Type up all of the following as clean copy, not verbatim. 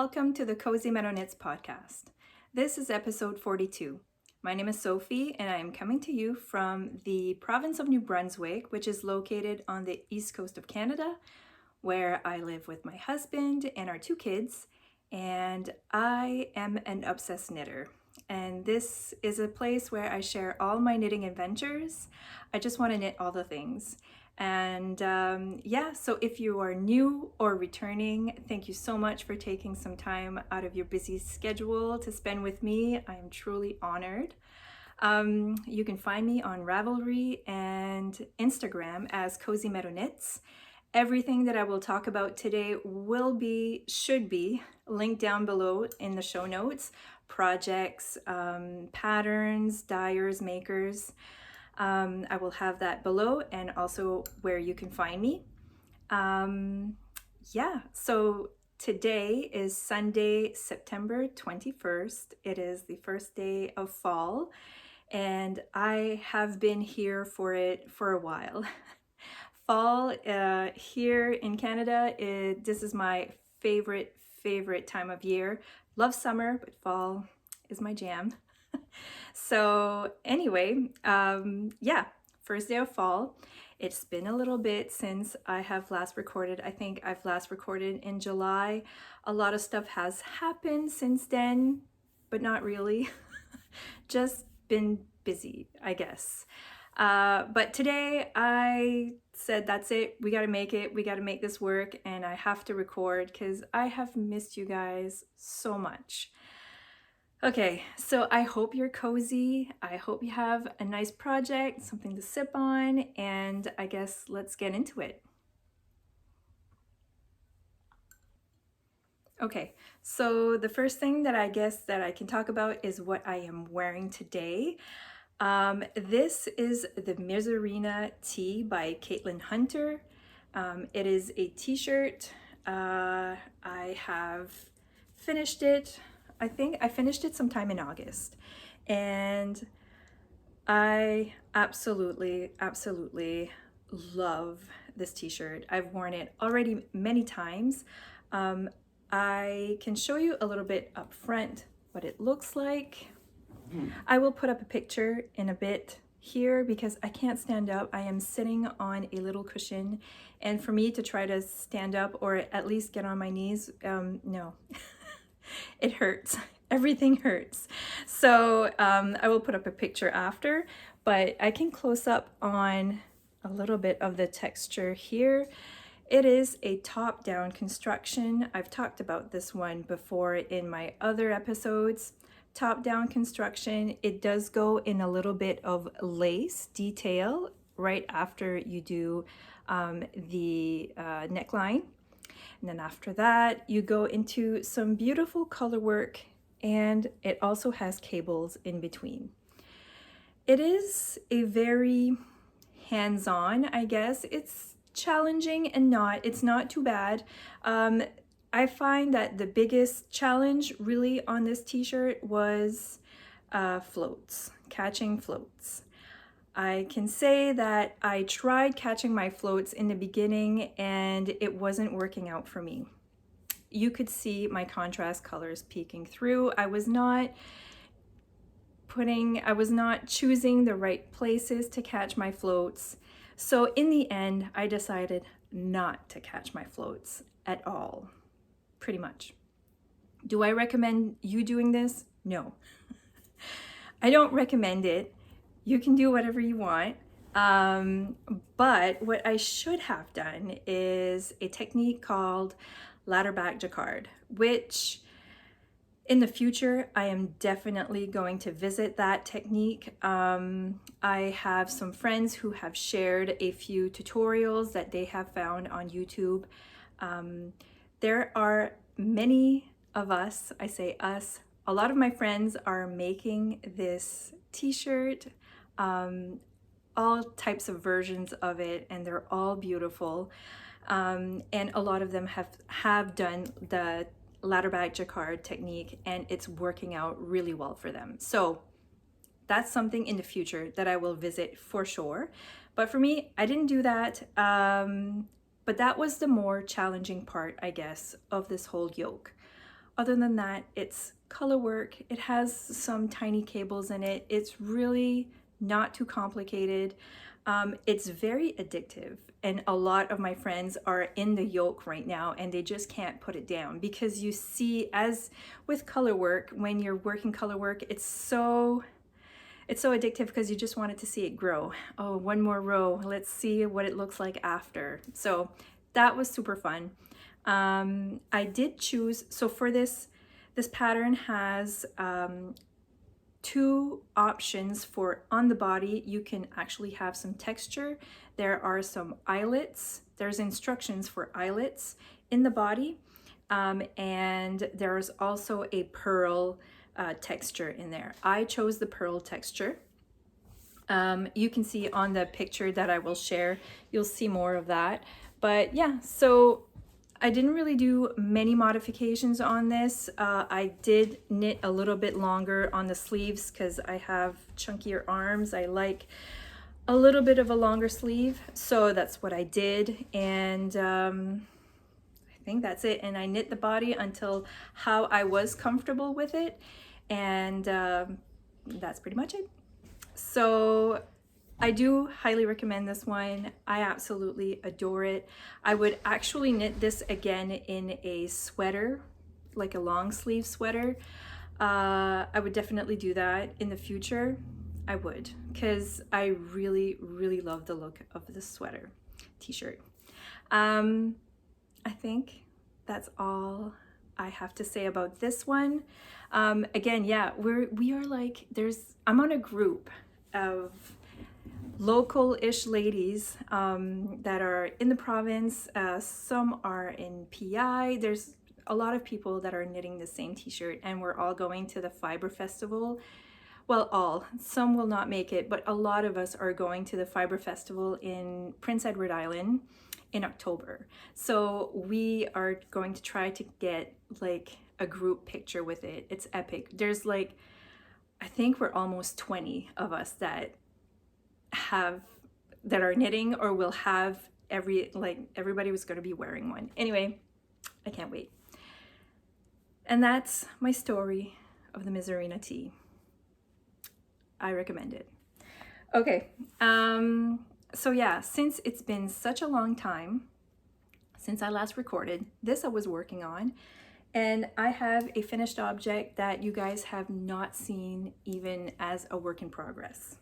Welcome to the Cozy Meadow Knits podcast. This is episode 42. My name is Sophie and I am coming to you from the province of New Brunswick, which is located on the east coast of Canada, where I live with my husband and our two kids, and I am an obsessed knitter. And this is a place where I share all my knitting adventures. I just want to knit all the things. And so if you are new or returning, thank you so much for taking some time out of your busy schedule to spend with me. I am truly honored. You can find me on Ravelry and Instagram as Cozy Meadow Knits. Everything that I will talk about today should be linked down below in the show notes. Projects, patterns, dyers, makers. I will have that below and also where you can find me. So today is Sunday, September 21st. It is the first day of fall and I have been here for it for a while. Fall here in Canada, this is my favorite time of year. Love summer, but fall is my jam. So anyway, first day of fall. It's been a little bit since I have last recorded. I think I've last recorded in July. A lot of stuff has happened since then, but not really. Just been busy, I guess. But today I said, that's it. We got to make it. We got to make this work. And I have to record because I have missed you guys so much. Okay, so I hope you're cozy. I hope you have a nice project, something to sip on, and I guess let's get into it. Okay, so the first thing that I guess that I can talk about is what I am wearing today. This is the Misurina tee by Caitlin Hunter. It is a t-shirt. I have finished it. I think I finished it sometime in August, and I absolutely love this t-shirt. I've worn it already many times. I can show you a little bit up front what it looks like. I will put up a picture in a bit here because I can't stand up. I am sitting on a little cushion, and for me to try to stand up or at least get on my knees, no. It hurts. Everything hurts. So I will put up a picture after, but I can close up on a little bit of the texture here. It is a top-down construction. I've talked about this one before in my other episodes. Top-down construction. It does go in a little bit of lace detail right after you do the neckline. And then after that, you go into some beautiful color work, and it also has cables in between. It is a very hands-on, I guess. It's challenging and it's not too bad. I find that the biggest challenge really on this t-shirt was floats, catching floats. I can say that I tried catching my floats in the beginning and it wasn't working out for me. You could see my contrast colors peeking through. I was not choosing the right places to catch my floats. So in the end, I decided not to catch my floats at all, pretty much. Do I recommend you doing this? No. I don't recommend it. You can do whatever you want, but what I should have done is a technique called ladder back jacquard, which in the future I am definitely going to visit that technique. I have some friends who have shared a few tutorials that they have found on YouTube. There are many of us, I say us, a lot of my friends are making this t-shirt, all types of versions of it, and they're all beautiful. And a lot of them have done the ladder back jacquard technique, and it's working out really well for them. So that's something in the future that I will visit for sure. But for me, I didn't do that. But that was the more challenging part, I guess, of this whole yoke. other than that, it's color work. It has some tiny cables in it. It's really not too complicated. It's very addictive, and a lot of my friends are in the yoke right now and they just can't put it down, because you see, as with color work, when you're working color work, it's so addictive because you just wanted to see it grow. Oh, one more row, let's see what it looks like after. So that was super fun. I did choose, so for this pattern has two options for on the body. You can actually have some texture. There are some eyelets. There's instructions for eyelets in the body. And there's also a pearl texture in there. I chose the pearl texture. You can see on the picture that I will share, you'll see more of that. But yeah, so I didn't really do many modifications on this. I did knit a little bit longer on the sleeves because I have chunkier arms. I like a little bit of a longer sleeve, so that's what I did. And I think that's it. And I knit the body until how I was comfortable with it. And that's pretty much it. So I do highly recommend this one. I absolutely adore it. I would actually knit this again in a sweater, like a long sleeve sweater. I would definitely do that in the future. I would, because I really, really love the look of the sweater t-shirt. I think that's all I have to say about this one. Again, yeah, we are like, I'm on a group of local-ish ladies that are in the province. Some are in PI. There's a lot of people that are knitting the same t-shirt, and we're all going to the Fiber Festival. Well, some will not make it, but a lot of us are going to the Fiber Festival in Prince Edward Island in October. So we are going to try to get like a group picture with it. It's epic. There's like, I think we're almost 20 of us that are knitting or will have everybody was going to be wearing one. Anyway, I can't wait. And that's my story of the Misurina tee. I recommend it. Okay, so yeah, since it's been such a long time since I last recorded, this I was working on, and I have a finished object that you guys have not seen even as a work in progress.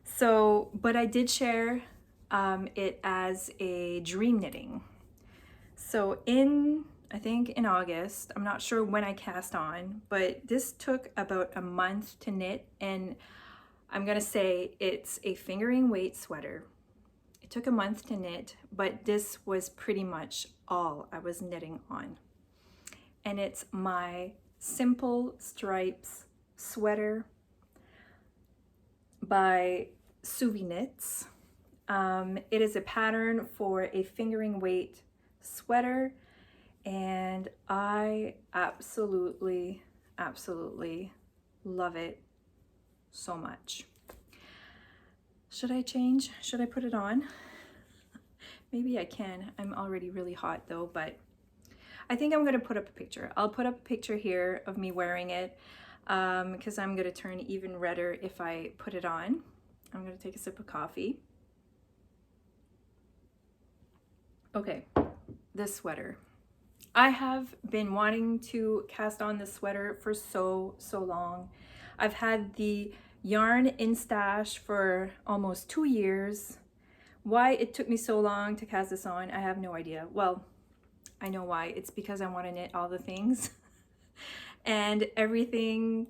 So, but I did share it as a dream knitting. So I think in August, I'm not sure when I cast on, but this took about a month to knit, and I'm gonna say it's a fingering weight sweater. It took a month to knit, but this was pretty much all I was knitting on. And it's my Simple Stripes sweater by Suvi Knits. It is a pattern for a fingering weight sweater, and I absolutely love it so much. Should I change? Should I put it on? Maybe I can. I'm already really hot though, but I think I'm gonna put up a picture. I'll put up a picture here of me wearing it because I'm gonna turn even redder if I put it on. I'm gonna take a sip of coffee. Okay, this sweater. I have been wanting to cast on this sweater for so long. I've had the yarn in stash for almost 2 years. Why it took me so long to cast this on, I have no idea. Well, I know why. It's because I want to knit all the things and everything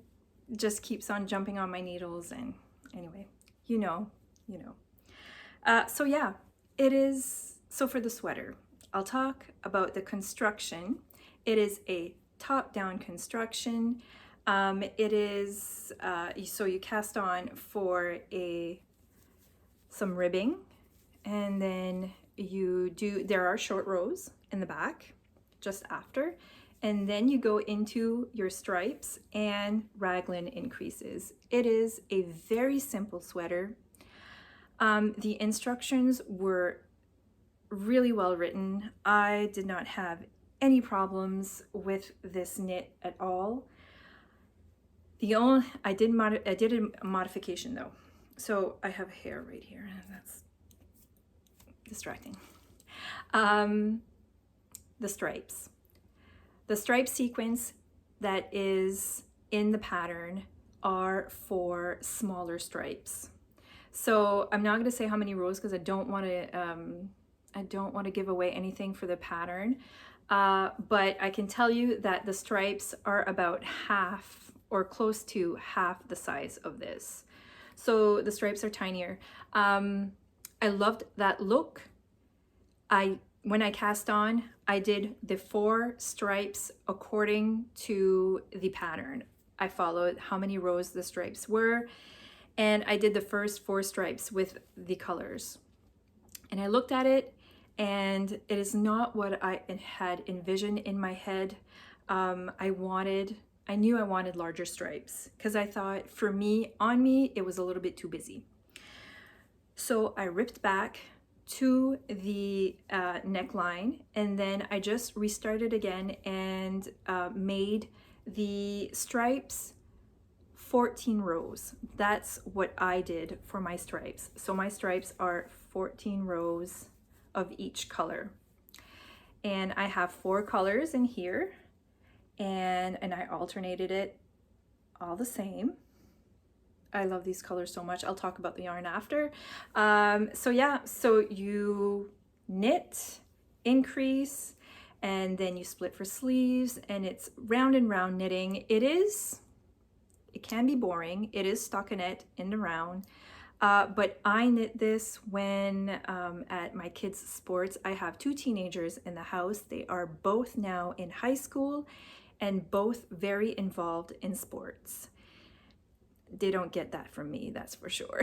just keeps on jumping on my needles, and anyway, you know. So yeah, it is. So for the sweater, I'll talk about the construction. It is a top-down construction. It is, so you cast on for some ribbing, and then there are short rows in the back just after, and then you go into your stripes and raglan increases. It is a very simple sweater. The instructions were really well written. I did not have any problems with this knit at all. I did a modification though. So I have hair right here, and that's distracting. The stripes. The stripe sequence that is in the pattern are for smaller stripes. So I'm not going to say how many rows because I don't want to give away anything for the pattern. But I can tell you that the stripes are about half or close to half the size of this. So the stripes are tinier. I loved that look. When I cast on, I did the 4 stripes according to the pattern. I followed how many rows the stripes were, and I did the first 4 stripes with the colors. And I looked at it, and it is not what I had envisioned in my head. I knew I wanted larger stripes because I thought for me, on me, it was a little bit too busy. So I ripped back to the neckline, and then I just restarted again and made the stripes 14 rows. That's what I did for my stripes. So my stripes are 14 rows of each color. And I have 4 colors in here, and I alternated it all the same. I love these colors so much. I'll talk about the yarn after. So yeah, so you knit, increase, and then you split for sleeves, and it's round and round knitting. It can be boring. It is stockinette in the round, but I knit this when at my kids' sports. I have 2 teenagers in the house. They are both now in high school and both very involved in sports. They don't get that from me, that's for sure,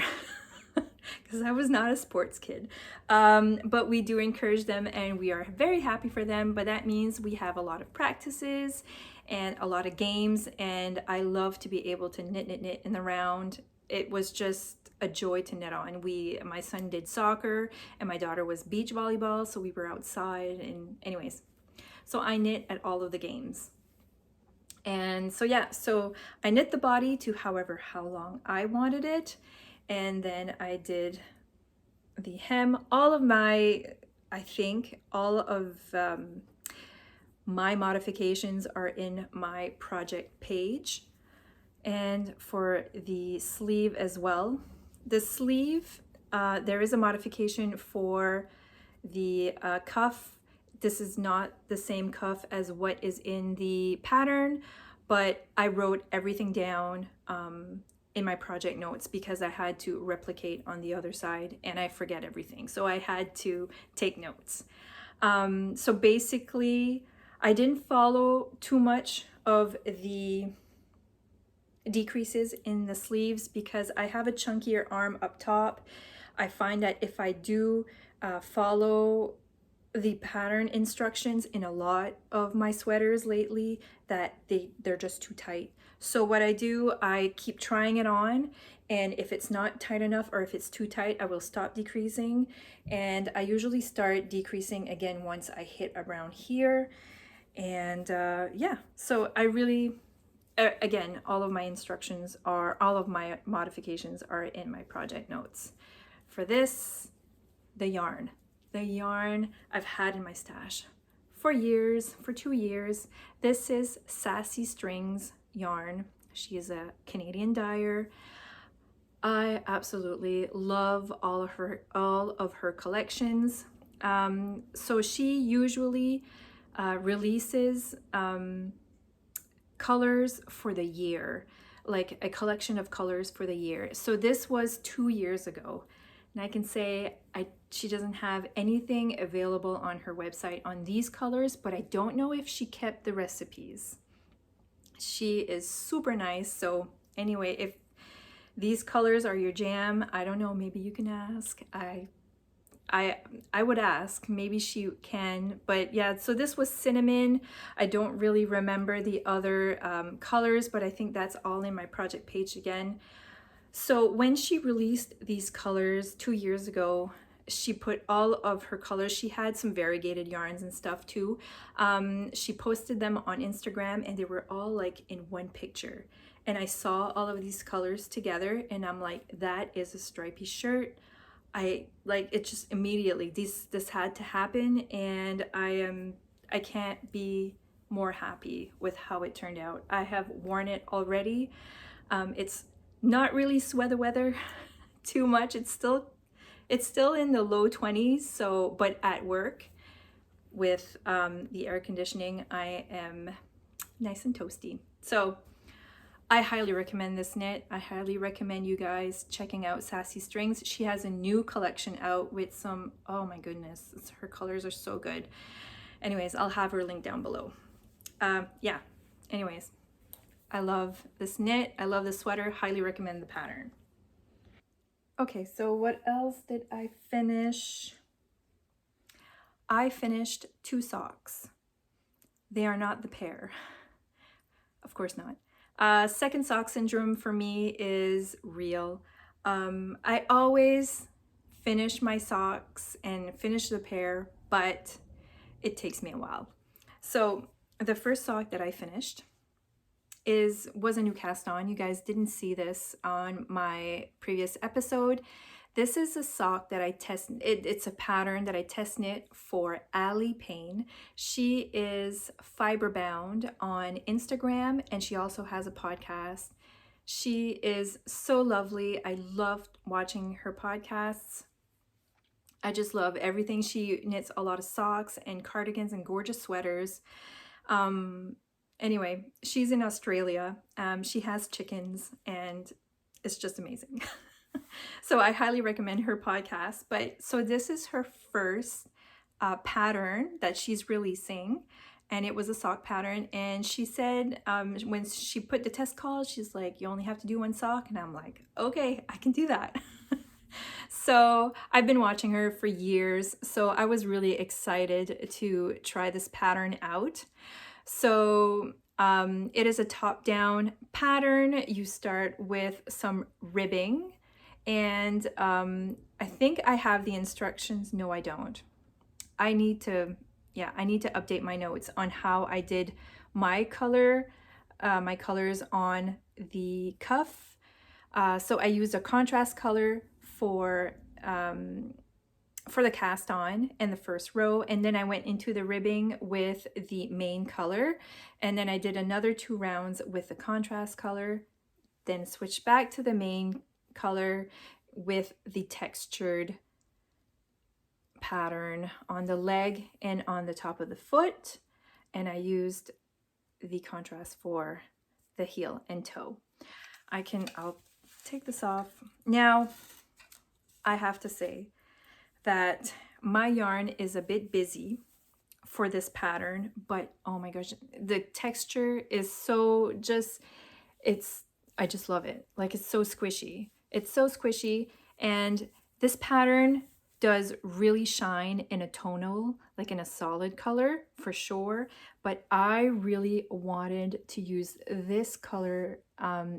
because I was not a sports kid. But we do encourage them, and we are very happy for them. But that means we have a lot of practices and a lot of games, and I love to be able to knit in the round. It was just a joy to knit on. My son did soccer, and my daughter was beach volleyball, so we were outside. And anyways, so I knit at all of the games. And so yeah, so I knit the body to how long I wanted it, and then I did the hem. All of my modifications are in my project page, and for the sleeve as well. The sleeve, there is a modification for the cuff. This is not the same cuff as what is in the pattern, but I wrote everything down in my project notes because I had to replicate on the other side and I forget everything. So I had to take notes. So basically, I didn't follow too much of the decreases in the sleeves because I have a chunkier arm up top. I find that if I do follow the pattern instructions in a lot of my sweaters lately, that they're just too tight. So what I do, I keep trying it on, and if it's not tight enough or if it's too tight, I will stop decreasing, and I usually start decreasing again once I hit around here. And yeah, so I really, again, all of my modifications are in my project notes. For this, the yarn I've had in my stash for years, for 2 years. This is Sassy Strings yarn. She is a Canadian dyer. I absolutely love all of her collections. So she usually releases colors for the year, like a collection of colors for the year. So this was 2 years ago. And I can say she doesn't have anything available on her website on these colors, but I don't know if she kept the recipes. She is super nice. So anyway, if these colors are your jam, I don't know, maybe you can ask. I would ask, maybe she can, but yeah, so this was cinnamon. I don't really remember the other colors, but I think that's all in my project page again. So when she released these colors 2 years ago, she put all of her colors. She had some variegated yarns and stuff too. She posted them on Instagram and they were all like in one picture. And I saw all of these colors together and I'm like, that is a stripy shirt. I like it just immediately, this had to happen, and I can't be more happy with how it turned out. I have worn it already. It's not really sweater weather too much. It's still in the low 20s, so but at work with the air conditioning, I am nice and toasty. So I highly recommend this knit. I highly recommend you guys checking out Sassy Strings. She has a new collection out with some, oh my goodness, her colors are so good. Anyways, I'll have her link down below. Yeah, anyways, I love this knit. I love the sweater. Highly recommend the pattern. Okay, so what else did I finish? I finished 2 socks. They are not the pair. Of course not. Second sock syndrome for me is real. I always finish my socks and finish the pair, but it takes me a while. So the first sock that I finished was a new cast on. You guys didn't see this on my previous episode. This is a sock that I it's a pattern that I test knit for Payne. She is fiberbound on Instagram and she also has a podcast. She is so lovely. I loved watching her podcasts. I just love everything. She knits a lot of socks and cardigans and gorgeous sweaters. Anyway, she's in Australia. She has chickens and it's just amazing. So I highly recommend her podcast. But so this is her first pattern that she's releasing, and it was a sock pattern. And she said when she put the test call, she's like, you only have to do 1 sock. And I'm like, okay, I can do that. So I've been watching her for years. So I was really excited to try this pattern out. So it is a top-down pattern. You start with some ribbing. And I think I have the instructions. No, I don't. I need to update my notes on how I did my colors on the cuff. So I used a contrast color for the cast on and the first row, and then I went into the ribbing with the main color, and then I did another 2 rounds with the contrast color, then switched back to the main color with the textured pattern on the leg and on the top of the foot, and I used the contrast for the heel and toe. I'll take this off. Now, I have to say that my yarn is a bit busy for this pattern, but oh my gosh, the texture is so I just love it. Like, it's so squishy. It's so squishy, and this pattern does really shine in a tonal, like in a solid color for sure, but I really wanted to use this color.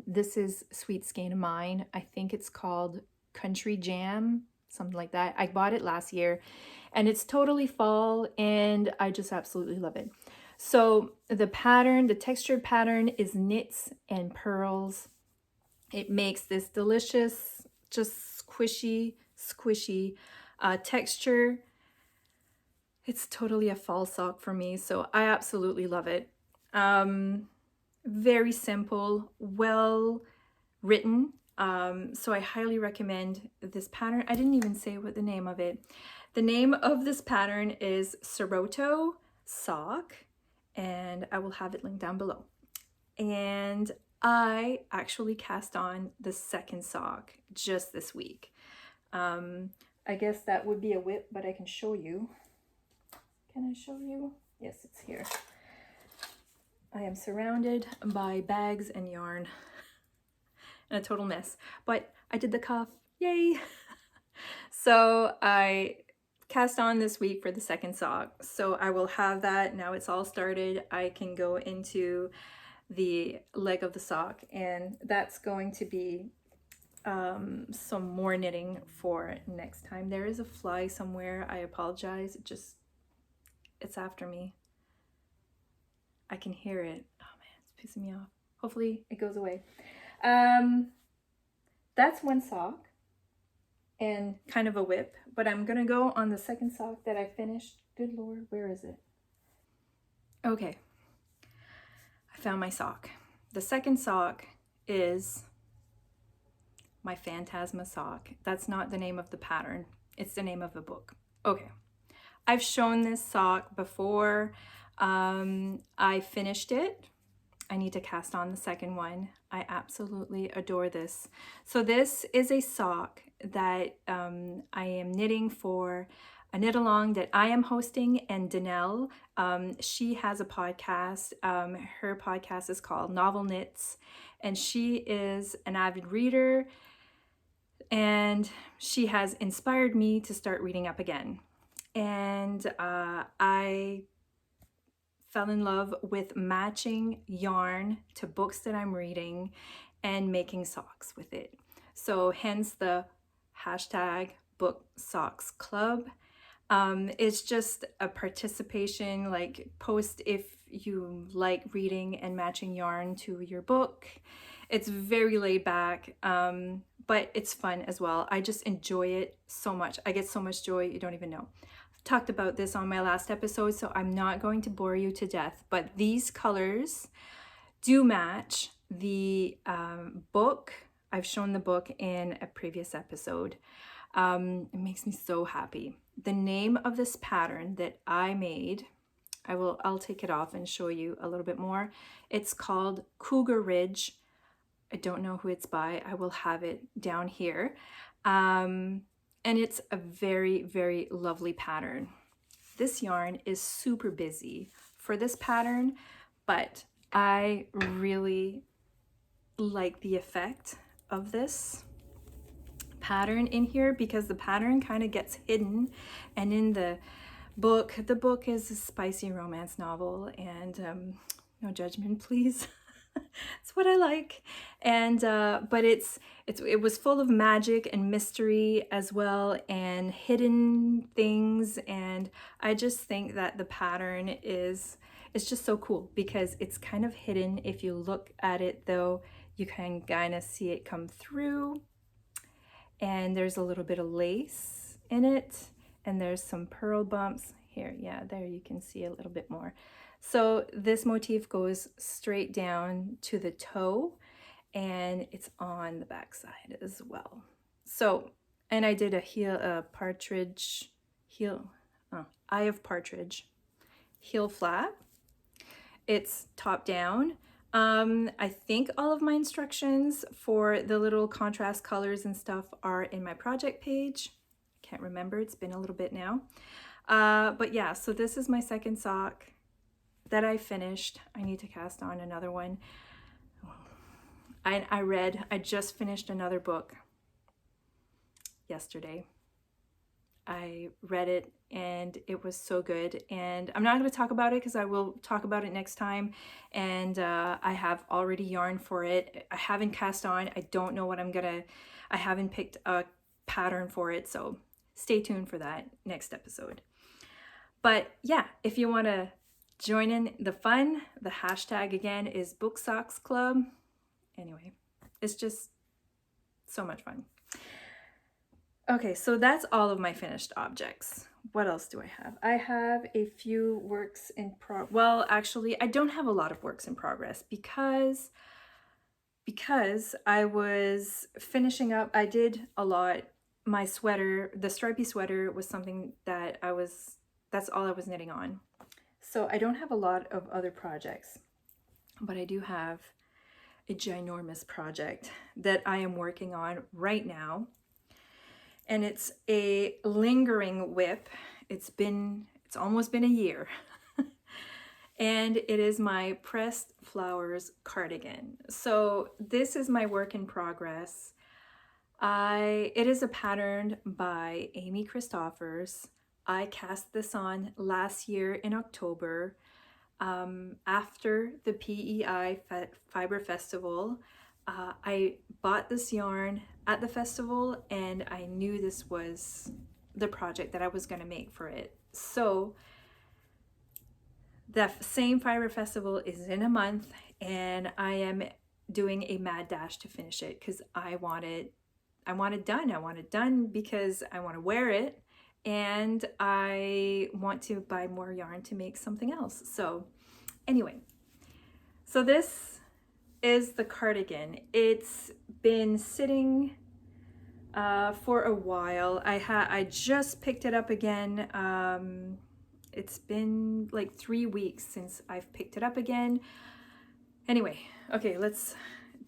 This is Sweet Skein of Mine. I think it's called Country Jam, something like that. I bought it last year, and it's totally fall, and I just absolutely love it. So the textured pattern is knits and pearls. It makes this delicious, just squishy texture. It's totally a fall sock for me, so I absolutely love it. Very simple, well written. So I highly recommend this pattern. I didn't even say what the name of it. The name of this pattern is Seroto sock, and I will have it linked down below. And I actually cast on the second sock just this week. I guess that would be a whip, but I can show you. Can I show you? Yes, it's here. I am surrounded by bags and yarn and a total mess, but I did the cuff, yay! So I cast on this week for the second sock. So I will have that. Now it's all started. I can go into the leg of the sock, and that's going to be some more knitting for next time. There is a fly somewhere. I apologize. It's after me. I can hear it. Oh man, it's pissing me off. Hopefully it goes away. That's one sock and kind of a whip, but I'm gonna go on the second sock that I finished. Good Lord, where is it? Okay, I found my sock. The second sock is my Phantasma sock. That's not the name of the pattern. It's the name of the book. Okay, I've shown this sock before. I finished it. I need to cast on the second one. I absolutely adore this. So this is a sock that I am knitting for a knit along that I am hosting, and Danelle, she has a podcast. Her podcast is called Novel Knits, and she is an avid reader, and she has inspired me to start reading up again. And I fell in love with matching yarn to books that I'm reading and making socks with it. So hence the hashtag book socks club. It's just a participation, like post if you like reading and matching yarn to your book. It's very laid back, but it's fun as well. I just enjoy it so much. I get so much joy, you don't even know. Talked about this on my last episode, so I'm not going to bore you to death, but these colors do match the book. I've shown the book in a previous episode. It makes me so happy. The name of this pattern that I made, I'll take it off and show you a little bit more. It's called Cougar Ridge. I don't know who it's by. I will have it down here. And it's a very, very lovely pattern. This yarn is super busy for this pattern, but I really like the effect of this pattern in here because the pattern kind of gets hidden. And in the book is a spicy romance novel, and no judgment, please. It's what I like. And but it was full of magic and mystery as well, and hidden things, and I just think that the pattern is just so cool because it's kind of hidden. If you look at it though, you can kind of see it come through, and there's a little bit of lace in it, and there's some pearl bumps here. Yeah, there you can see a little bit more. So this motif goes straight down to the toe, and it's on the back side as well. So, and I did a partridge heel, eye of partridge heel flap. It's top down. I think all of my instructions for the little contrast colors and stuff are in my project page. Can't remember, it's been a little bit now. But yeah, so this is my second sock that I finished. I need to cast on another one. I just finished another book yesterday. I read it and it was so good, and I'm not going to talk about it because I will talk about it next time, and I have already yarn for it. I haven't cast on. I don't know what I haven't picked a pattern for it, so stay tuned for that next episode. But yeah, if you want to join in the fun, the hashtag again is Book Socks Club. Anyway, it's just so much fun. Okay, so that's all of my finished objects. What else do I have? I have a few works in progress. Well, actually, I don't have a lot of works in progress because I was finishing up. I did a lot. My sweater, the stripy sweater, was something that that's all I was knitting on. So I don't have a lot of other projects, but I do have a ginormous project that I am working on right now. And it's a lingering whip. It's almost been a year. And it is my pressed flowers cardigan. So this is my work in progress. It is a pattern by Amy Christoffers. I cast this on last year in October, after the PEI Fiber Festival. I bought this yarn at the festival and I knew this was the project that I was going to make for it. So the same fiber festival is in a month and I am doing a mad dash to finish it because I want it done. I want it done because I want to wear it and I want to buy more yarn to make something else. So anyway, so this is the cardigan. It's been sitting for a while. I just picked it up again. It's been like 3 weeks since I've picked it up again. Anyway, okay, this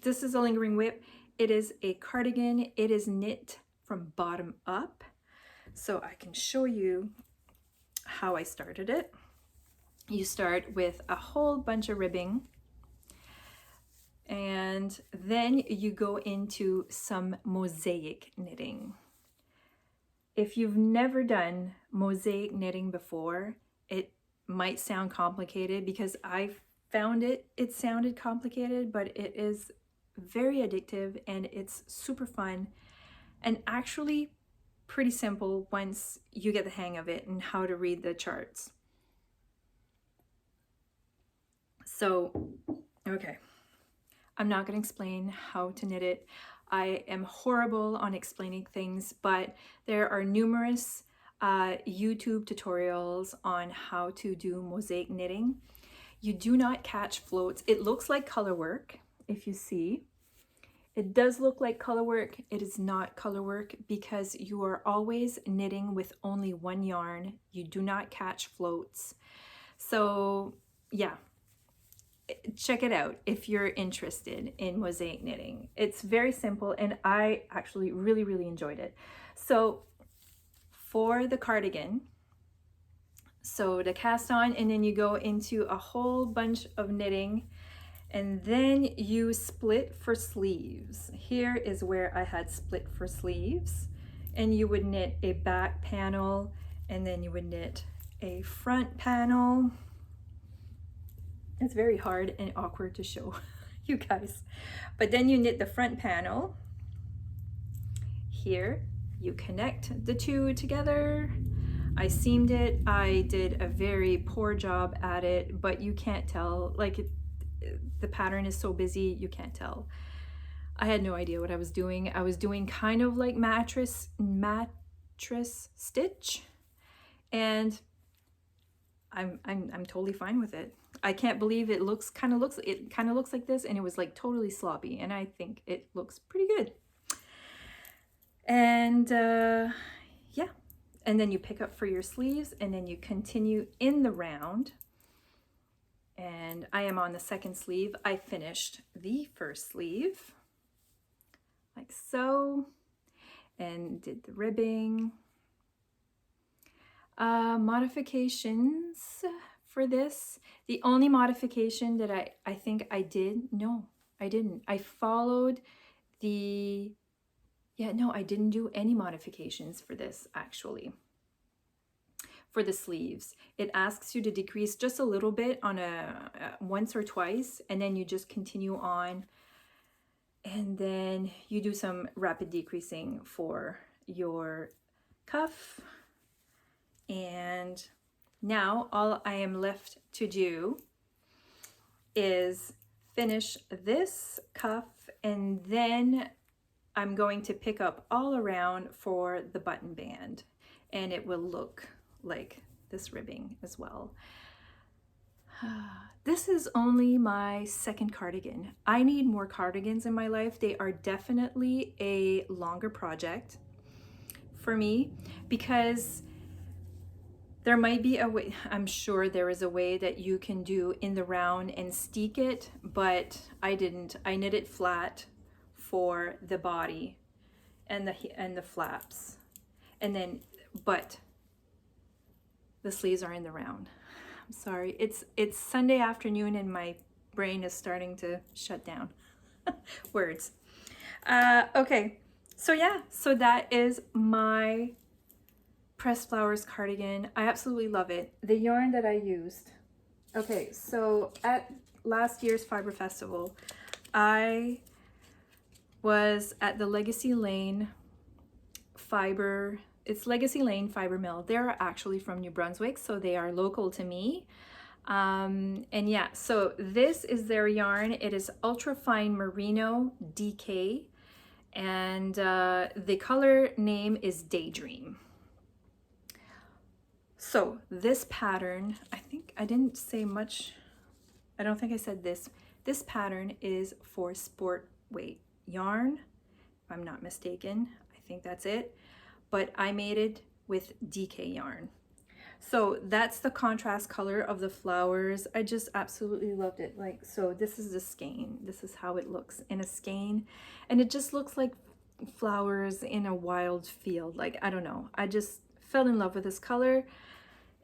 is a lingering whip. It is a cardigan. It is knit from bottom up. So I can show you how I started it. You start with a whole bunch of ribbing and then you go into some mosaic knitting. If you've never done mosaic knitting before, it might sound complicated because I found it sounded complicated, but it is very addictive and it's super fun and actually pretty simple once you get the hang of it and how to read the charts. So, okay, I'm not going to explain how to knit it. I am horrible on explaining things, but there are numerous YouTube tutorials on how to do mosaic knitting. You do not catch floats. It looks like color work, if you see. It does look like color work. It is not color work because you are always knitting with only one yarn. You do not catch floats. So yeah, check it out if you're interested in mosaic knitting. It's very simple and I actually really enjoyed it. So for the cardigan, so to cast on and then you go into a whole bunch of knitting and then you split for sleeves. Here is where I had split for sleeves and you would knit a back panel and then you would knit a front panel. It's very hard and awkward to show you guys. But then you knit the front panel. Here, you connect the two together. I seamed it. I did a very poor job at it, but you can't tell. Like, the pattern is so busy, you can't tell. I had no idea what I was doing. I was doing kind of like mattress stitch, and I'm totally fine with it. I can't believe it kind of looks like this, and it was like totally sloppy, and I think it looks pretty good. And yeah, and then you pick up for your sleeves and then you continue in the round. And I am on the second sleeve. I finished the first sleeve like so and did the ribbing. Modifications for this. The only modification that I think I did, no, I didn't. I followed the, yeah, no, I didn't do any modifications for this actually. For the sleeves, it asks you to decrease just a little bit on a once or twice, and then you just continue on, and then you do some rapid decreasing for your cuff. And now all I am left to do is finish this cuff, and then I'm going to pick up all around for the button band, and it will look like this ribbing as well. This is only my second cardigan. I need more cardigans in my life. They are definitely a longer project for me because there might be a way, I'm sure there is a way that you can do in the round and steek it, but I didn't. I knit it flat for the body and the flaps, and then but the sleeves are in the round. I'm sorry, it's Sunday afternoon and my brain is starting to shut down. Words. Okay, so yeah, so that is my pressed flowers cardigan. I absolutely love it. The yarn that I used. Okay, so at last year's Fiber Festival, I was at the Legacy Lane Fiber. It's Legacy Lane Fiber Mill. They're actually from New Brunswick, so they are local to me. And yeah, so this is their yarn. It is ultra fine merino DK, and the color name is Daydream. So this pattern, I think I didn't say much. I don't think I said this. This pattern is for sport weight yarn, if I'm not mistaken. I think that's it. But I made it with DK yarn. So that's the contrast color of the flowers. I just absolutely loved it. Like, so this is the skein. This is how it looks in a skein. And it just looks like flowers in a wild field. Like, I don't know. I just fell in love with this color.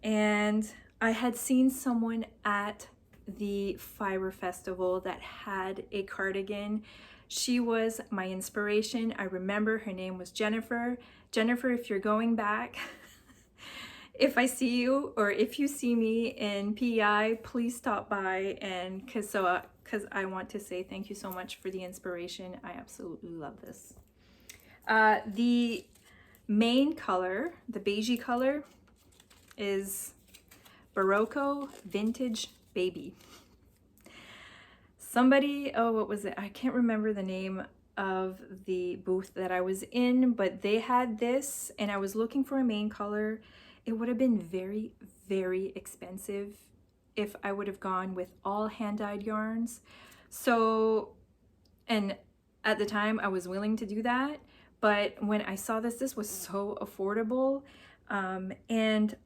And I had seen someone at the Fiber Festival that had a cardigan. She was my inspiration. I remember her name was Jennifer. Jennifer, if you're going back, if I see you or if you see me in PEI, please stop by, and because I want to say thank you so much for the inspiration. I absolutely love this. The main color, the beigey color, is Barocco Vintage Baby. Somebody, oh, what was it? I can't remember the name of the booth that I was in, but they had this, and I was looking for a main color. It would have been very, very expensive if I would have gone with all hand-dyed yarns. So, and at the time I was willing to do that, but when I saw this was so affordable, and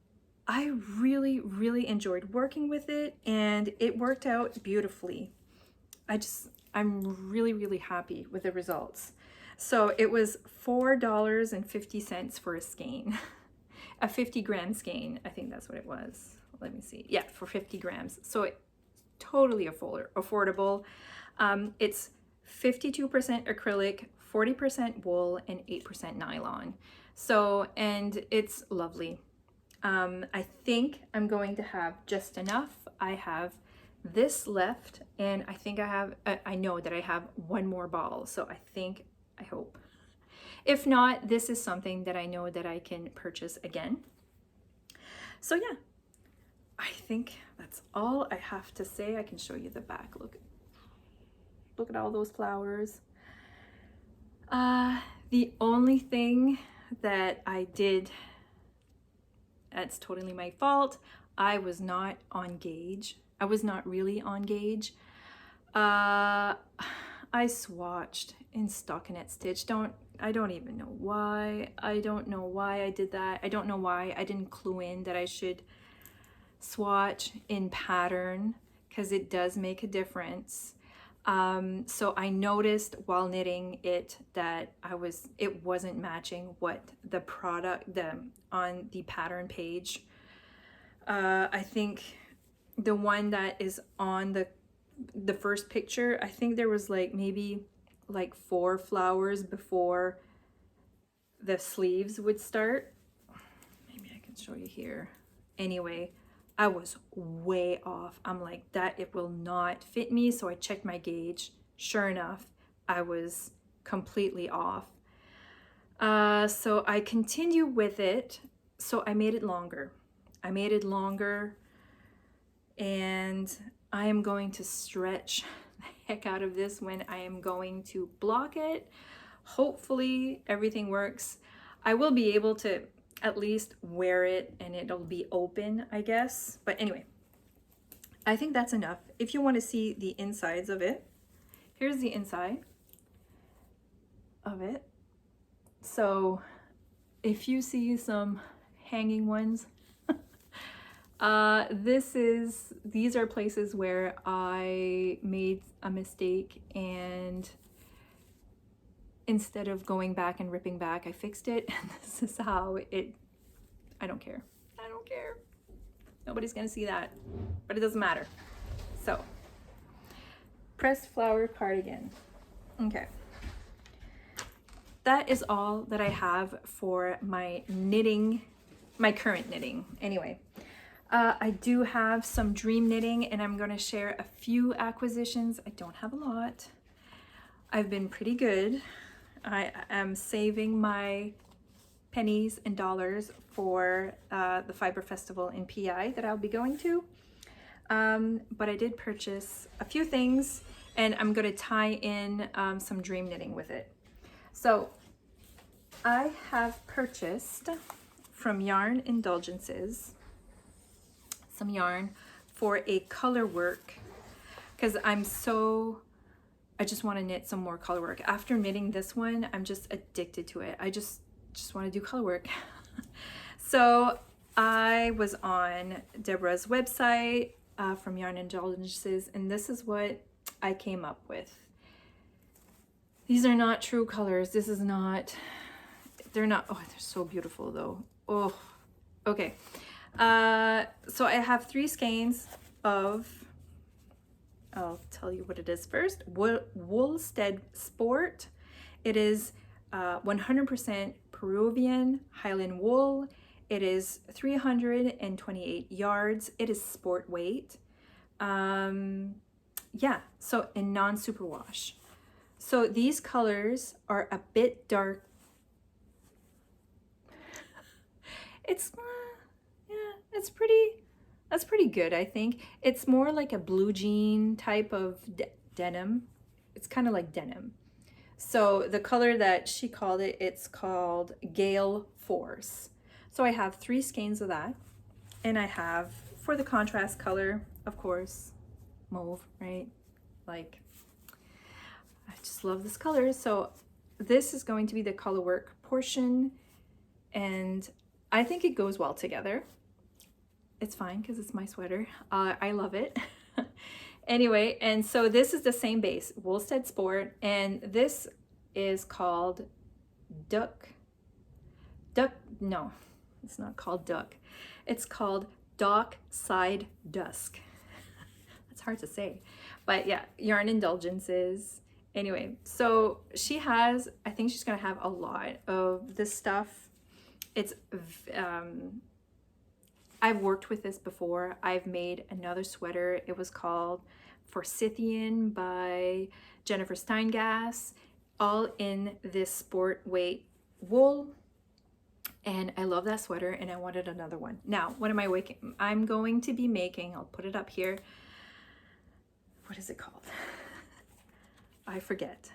I really, really enjoyed working with it, and it worked out beautifully. I'm really, really happy with the results. So it was $4.50 for a skein, a 50-gram skein. I think that's what it was. Let me see. Yeah, for 50 grams. So it totally affordable. It's 52% acrylic, 40% wool, and 8% nylon. So, and it's lovely. I think I'm going to have just enough. I have this left, and I think I know that I have one more ball. So I hope. If not, this is something that I know that I can purchase again. So yeah, I think that's all I have to say. I can show you the back. Look at all those flowers. The only thing that I did, that's totally my fault, I was not on gauge. I was not really on gauge. I swatched in stockinette stitch. I don't even know why. I don't know why I did that. I don't know why I didn't clue in that I should swatch in pattern, because it does make a difference. So I noticed while knitting it that it wasn't matching what the product, on the pattern page. I think the one that is on the first picture, I think there was maybe 4 flowers before the sleeves would start. Maybe I can show you here. Anyway, I was way off. I'm like, that it will not fit me. So I checked my gauge. Sure enough, I was completely off. So I continue with it. So I made it longer. And I am going to stretch the heck out of this when I am going to block it. Hopefully everything works. I will be able to at least wear it and it'll be open, I guess. But anyway, I think that's enough. If you want to see the insides of it, here's the inside of it. So if you see some hanging ones, these are places where I made a mistake, and instead of going back and ripping back, I fixed it, and this is how I don't care. Nobody's gonna see that, but it doesn't matter. So, pressed flower cardigan. Okay. That is all that I have for my knitting, my current knitting. Anyway, I do have some dream knitting, and I'm going to share a few acquisitions. I don't have a lot. I've been pretty good. I am saving my pennies and dollars for the Fiber Festival in PI that I'll be going to. But I did purchase a few things, and I'm going to tie in some dream knitting with it. So I have purchased from Yarn Indulgences some yarn for a color work, because I just want to knit some more color work. After knitting this one, I'm just addicted to it. I just want to do color work. So I was on Deborah's website from Yarn Indulgences, and this is what I came up with. These are not true colors. This is not, they're not, oh, they're so beautiful though. Oh, okay. So I have 3 skeins of, I'll tell you what it is first. Woolstead Sport. It is 100% Peruvian Highland wool. It is 328 yards. It is sport weight. Yeah, so in non-superwash. So these colors are a bit dark. It's that's pretty good, I think. It's more like a blue jean type of denim. It's kind of like denim. So the color that she called it, it's called Gale Force. So I have 3 skeins of that. And I have, for the contrast color, of course, mauve, right? Like, I just love this color. So this is going to be the color work portion. And I think it goes well together. It's fine because it's my sweater. I love it. Anyway, and so this is the same base, Woolstead Sport, and this is called no, it's not called Duck. It's called Dockside Dusk. That's hard to say, but yeah, Yarn Indulgences. Anyway, so she has, I think she's gonna have a lot of this stuff. It's, I've worked with this before. I've made another sweater. It was called Forsythian by Jennifer Steingass, all in this sport weight wool. And I love that sweater, and I wanted another one. Now, what am I making? I'm going to be making, I'll put it up here. What is it called? I forget,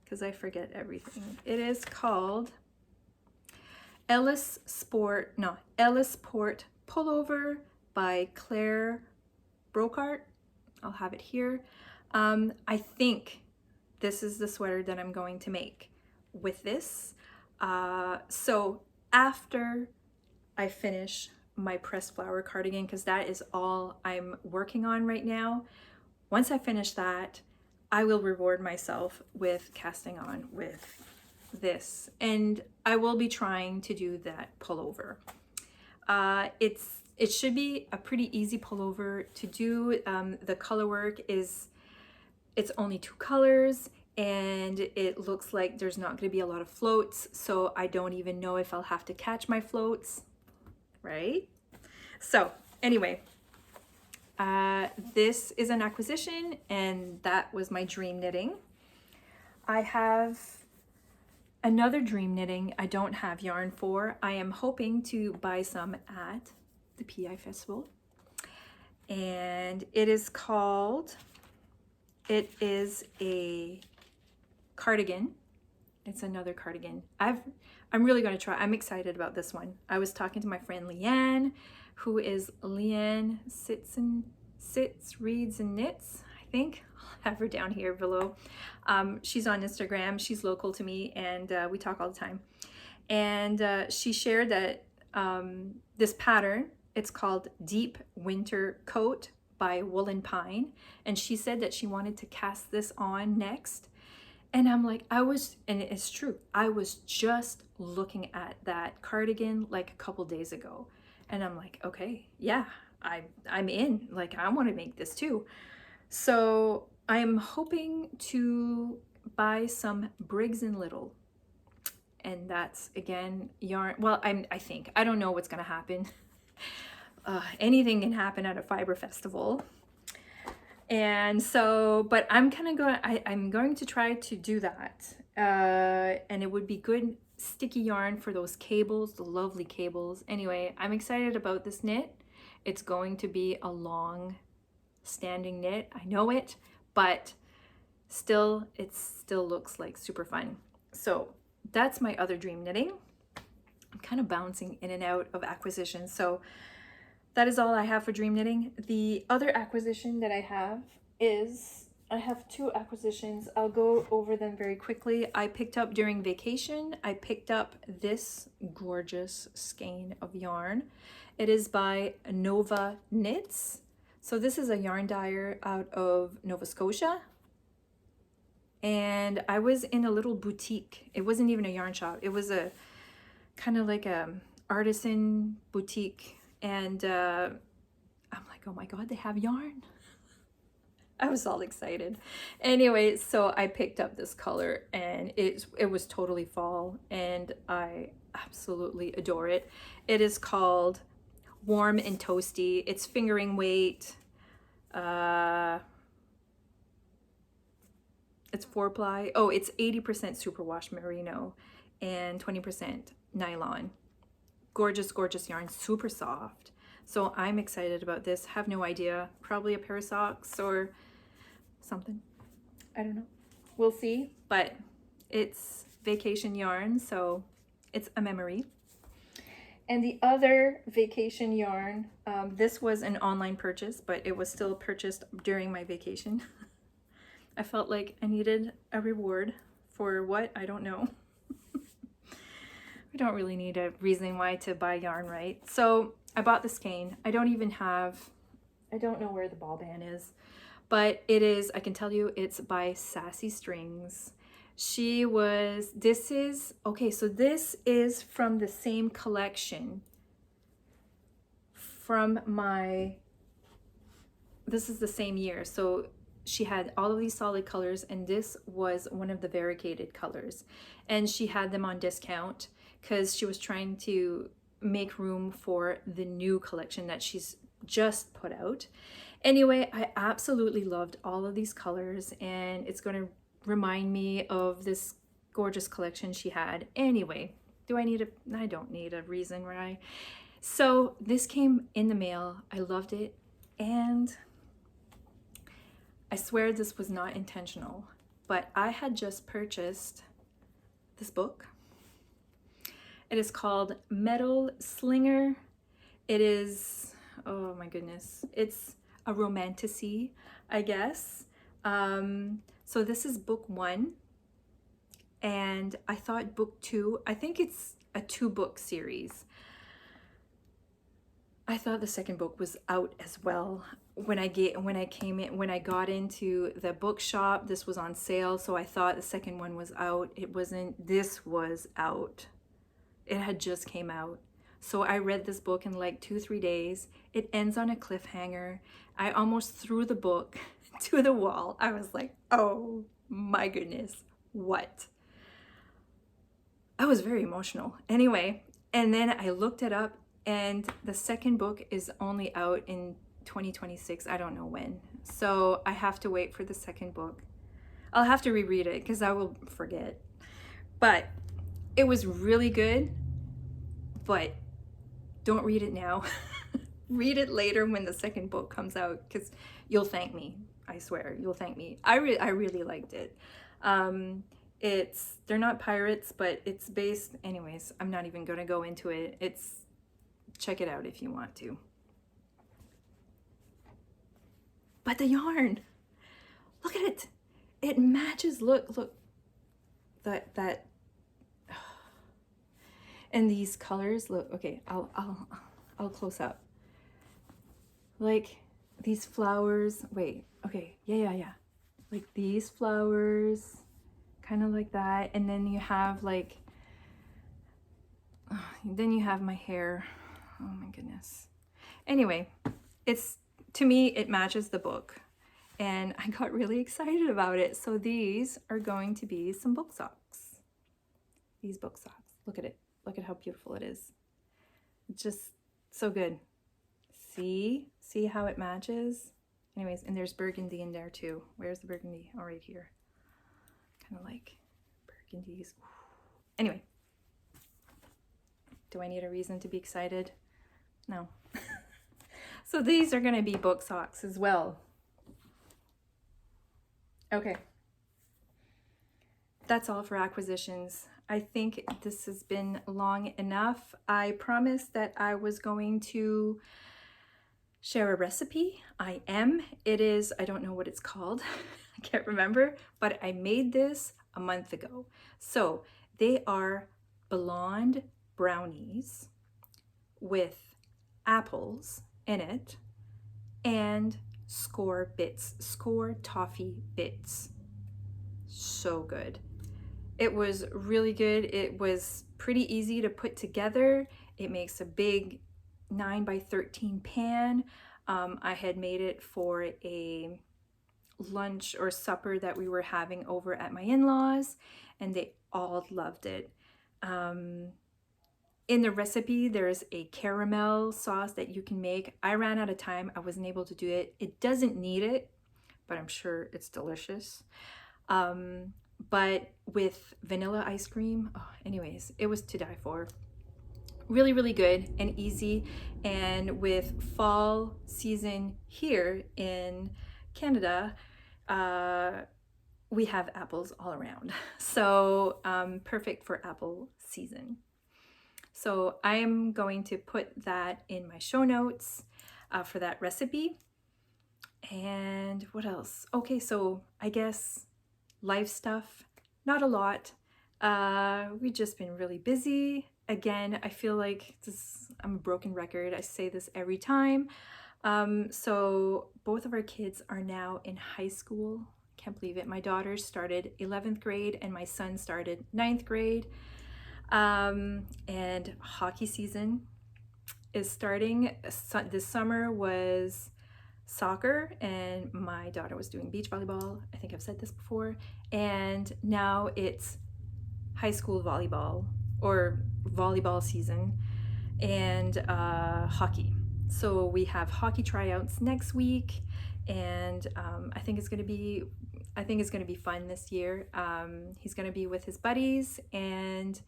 because I forget everything. It is called Ellisport Pullover by Claire Borchardt. I'll have it here. I think this is the sweater that I'm going to make with this. So after I finish my pressed flower cardigan, because that is all I'm working on right now, once I finish that, I will reward myself with casting on with this, and I will be trying to do that pullover. It should be a pretty easy pullover to do. The color work is, it's only 2 colors, and it looks like there's not going to be a lot of floats, so I don't even know if I'll have to catch my floats, right? So anyway, this is an acquisition, and that was my dream knitting. I have another dream knitting I don't have yarn for. I am hoping to buy some at the PI Festival. And it is called, it is a cardigan. It's another cardigan. I'm really going to try. I'm excited about this one. I was talking to my friend Leanne, who is Leanne Sits, Reads and Knits, I think. I'll have her down here below. She's on Instagram. She's local to me, and we talk all the time. And she shared that this pattern, it's called Deep Winter Coat by Woolen Pine. And she said that she wanted to cast this on next. And I'm like, and it's true, I was just looking at that cardigan like a couple days ago. And I'm like, okay, yeah, I'm in. Like, I want to make this too. So I'm hoping to buy some Briggs & Little. And that's, again, yarn. Well, I don't know what's going to happen. Anything can happen at a fiber festival. And so, but I'm kind of going, I'm going to try to do that. And it would be good sticky yarn for those cables, the lovely cables. Anyway, I'm excited about this knit. It's going to be a long standing knit. I know it, but still, it still looks like super fun. So that's my other dream knitting. I'm kind of bouncing in and out of acquisitions. So that is all I have for dream knitting. The other acquisition that I have is, I have two acquisitions. I'll go over them very quickly. I picked up during vacation, I picked up this gorgeous skein of yarn. It is by Nova Knits. So this is a yarn dyer out of Nova Scotia. And I was in a little boutique. It wasn't even a yarn shop. It was a kind of like a artisan boutique. And I'm like, oh my God, they have yarn. I was all excited. Anyway, so I picked up this color and it was totally fall and I absolutely adore it. It is called Warm and Toasty. It's fingering weight. It's 4-ply. Oh, it's 80% superwash merino and 20% nylon. Gorgeous, gorgeous yarn, super soft. So I'm excited about this. Have no idea. Probably a pair of socks or something. I don't know. We'll see. But it's vacation yarn, so it's a memory. And the other vacation yarn, this was an online purchase, but it was still purchased during my vacation. I felt like I needed a reward for what? I don't know. We don't really need a reason why to buy yarn, right? So I bought the skein. I don't know where the ball band is, but it is, I can tell you, it's by Sassy Strings. This is from the same collection this is the same year. So she had all of these solid colors and this was one of the variegated colors. And she had them on discount because she was trying to make room for the new collection that she's just put out. Anyway, I absolutely loved all of these colors and it's going to remind me of this gorgeous collection she had. Anyway, I don't need a reason, right? So this came in the mail. I loved it and I swear this was not intentional, but I had just purchased this book. It is called Metal Slinger. It is, oh my goodness, it's a romantasy, I guess. So this is book 1, and I thought book 2, I think it's a 2-book series. I thought the second book was out as well. When I got into the bookshop, this was on sale, so I thought the second one was out. It wasn't. This was out. It had just came out. So I read this book in like 2-3 days. It ends on a cliffhanger. I almost threw the book to the wall. I was like, oh my goodness, what? I was very emotional. Anyway, and then I looked it up and the second book is only out in 2026. I don't know when. So I have to wait for the second book. I'll have to reread it because I will forget. But it was really good, but don't read it now. Read it later when the second book comes out because you'll thank me. I swear, you'll thank me. I really liked it. They're not pirates, but it's based, anyways, I'm not even going to go into it. Check it out if you want to. But the yarn, look at it. It matches, look, that, and these colors, look, okay, I'll close up. Like these flowers, wait, okay, yeah. Like these flowers, kind of like that. And then you have like, then you have my hair. Oh my goodness. Anyway, to me, it matches the book and I got really excited about it. So these are going to be some book socks. These book socks, look at it. Look at how beautiful it is. It's just so good. See how it matches? Anyways, and there's burgundy in there too. Where's the burgundy? Oh, right here. Kind of like burgundies. Anyway, do I need a reason to be excited? No. So these are going to be book socks as well. Okay. That's all for acquisitions. I think this has been long enough. I promised that I was going to share a recipe. I am. It is, I don't know what it's called. I can't remember, but I made this a month ago. So they are Blond brownies with apples in it and score toffee bits. So good. It was really good. It was pretty easy to put together. It makes a big 9 by 13 pan. I had made it for a lunch or supper that we were having over at my in-laws, and they all loved it. In the recipe, there's a caramel sauce that you can make. I ran out of time. I wasn't able to do it. It doesn't need it, but I'm sure it's delicious. But with vanilla ice cream, oh, anyways, it was to die for. Really, really good and easy. And with fall season here in Canada, we have apples all around. So perfect for apple season. So I am going to put that in my show notes for that recipe. And what else? Okay, so I guess life stuff, not a lot. We've just been really busy. Again, I feel like I'm a broken record. I say this every time. So both of our kids are now in high school. Can't believe it. My daughter started 11th grade and my son started 9th grade. And hockey season is starting. This summer was soccer and my daughter was doing beach volleyball. I think I've said this before. And now it's high school volleyball or volleyball season and hockey. So we have hockey tryouts next week, and I think it's going to be fun this year. He's going to be with his buddies, and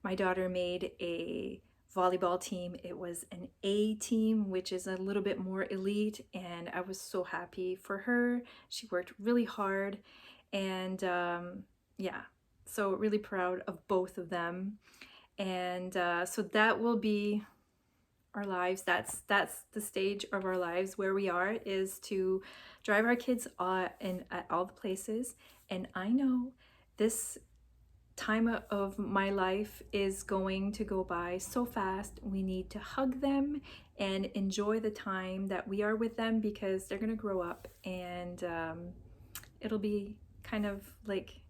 my daughter made a volleyball team. It was an A team, which is a little bit more elite, and I was so happy for her. She worked really hard, and yeah, so really proud of both of them. And so that will be our lives. That's the stage of our lives where we are, is to drive our kids at all the places. And I know this time of my life is going to go by so fast. We need to hug them and enjoy the time that we are with them, because they're going to grow up and it'll be kind of like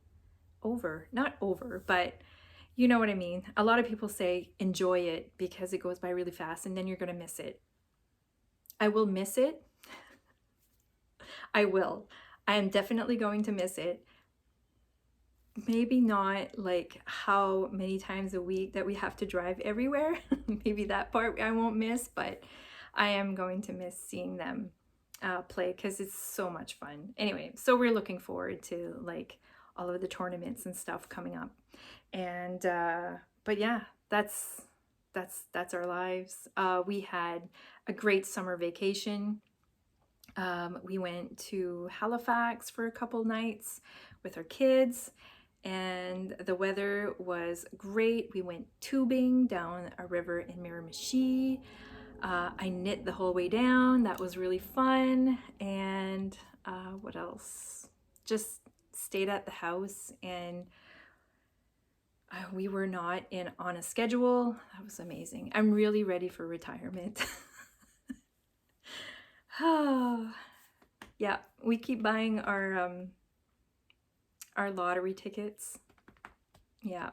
not over, but you know what I mean. A lot of people say enjoy it because it goes by really fast and then you're going to miss it. I will miss it. I will. I am definitely going to miss it. Maybe not like how many times a week that we have to drive everywhere. Maybe that part I won't miss, but I am going to miss seeing them play because it's so much fun. Anyway, so we're looking forward to like all of the tournaments and stuff coming up. And but yeah, that's our lives. We had a great summer vacation. We went to Halifax for a couple nights with our kids, and the weather was great. We went tubing down a river in Miramichi. I knit the whole way down. That was really fun. And what else? Just stayed at the house, and we were not on a schedule. That was amazing. I'm really ready for retirement. Oh, yeah, we keep buying our lottery tickets. Yeah,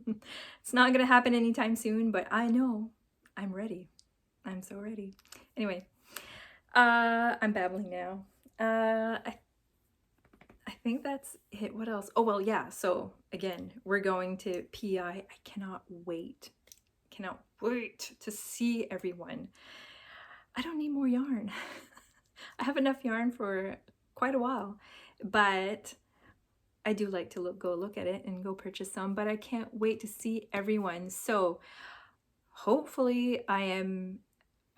it's not gonna happen anytime soon, but I know I'm ready. I'm so ready. Anyway, I'm babbling now. I think that's it. What else? Oh, well, yeah. So again, we're going to PI. I cannot wait. Cannot wait to see everyone. I don't need more yarn. I have enough yarn for quite a while, but I do like to go look at it and go purchase some, but I can't wait to see everyone. So hopefully I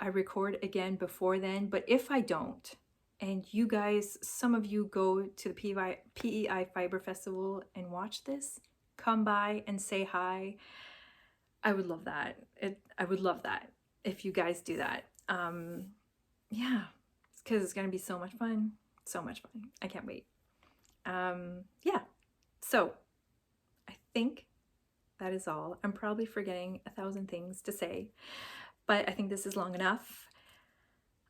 record again before then, but if I don't, and you guys, some of you go to the PEI Fiber Festival and watch this, come by and say hi. I would love that. I would love that if you guys do that. Yeah, because it's gonna be so much fun. So much fun. I can't wait. Yeah, so I think that is all. I'm probably forgetting 1,000 things to say, but I think this is long enough.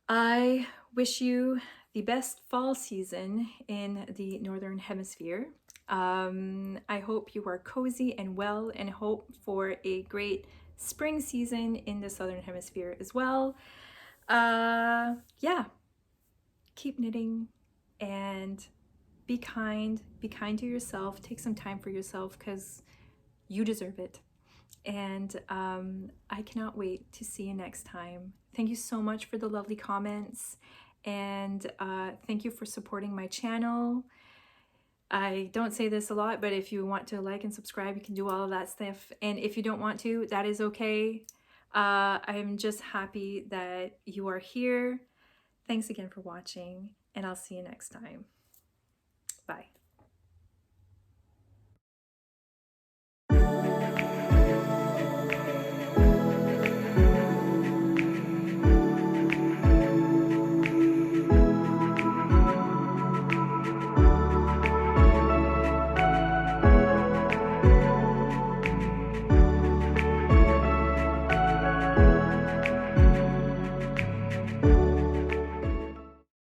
I wish you the best fall season in the Northern Hemisphere. I hope you are cozy and well, and hope for a great spring season in the Southern Hemisphere as well. Yeah, keep knitting and be kind to yourself. Take some time for yourself because you deserve it. And I cannot wait to see you next time. Thank you so much for the lovely comments, and thank you for supporting my channel. I don't say this a lot, but if you want to like and subscribe, you can do all of that stuff. And if you don't want to, that is okay. I'm just happy that you are here. Thanks again for watching, and I'll see you next time. Bye.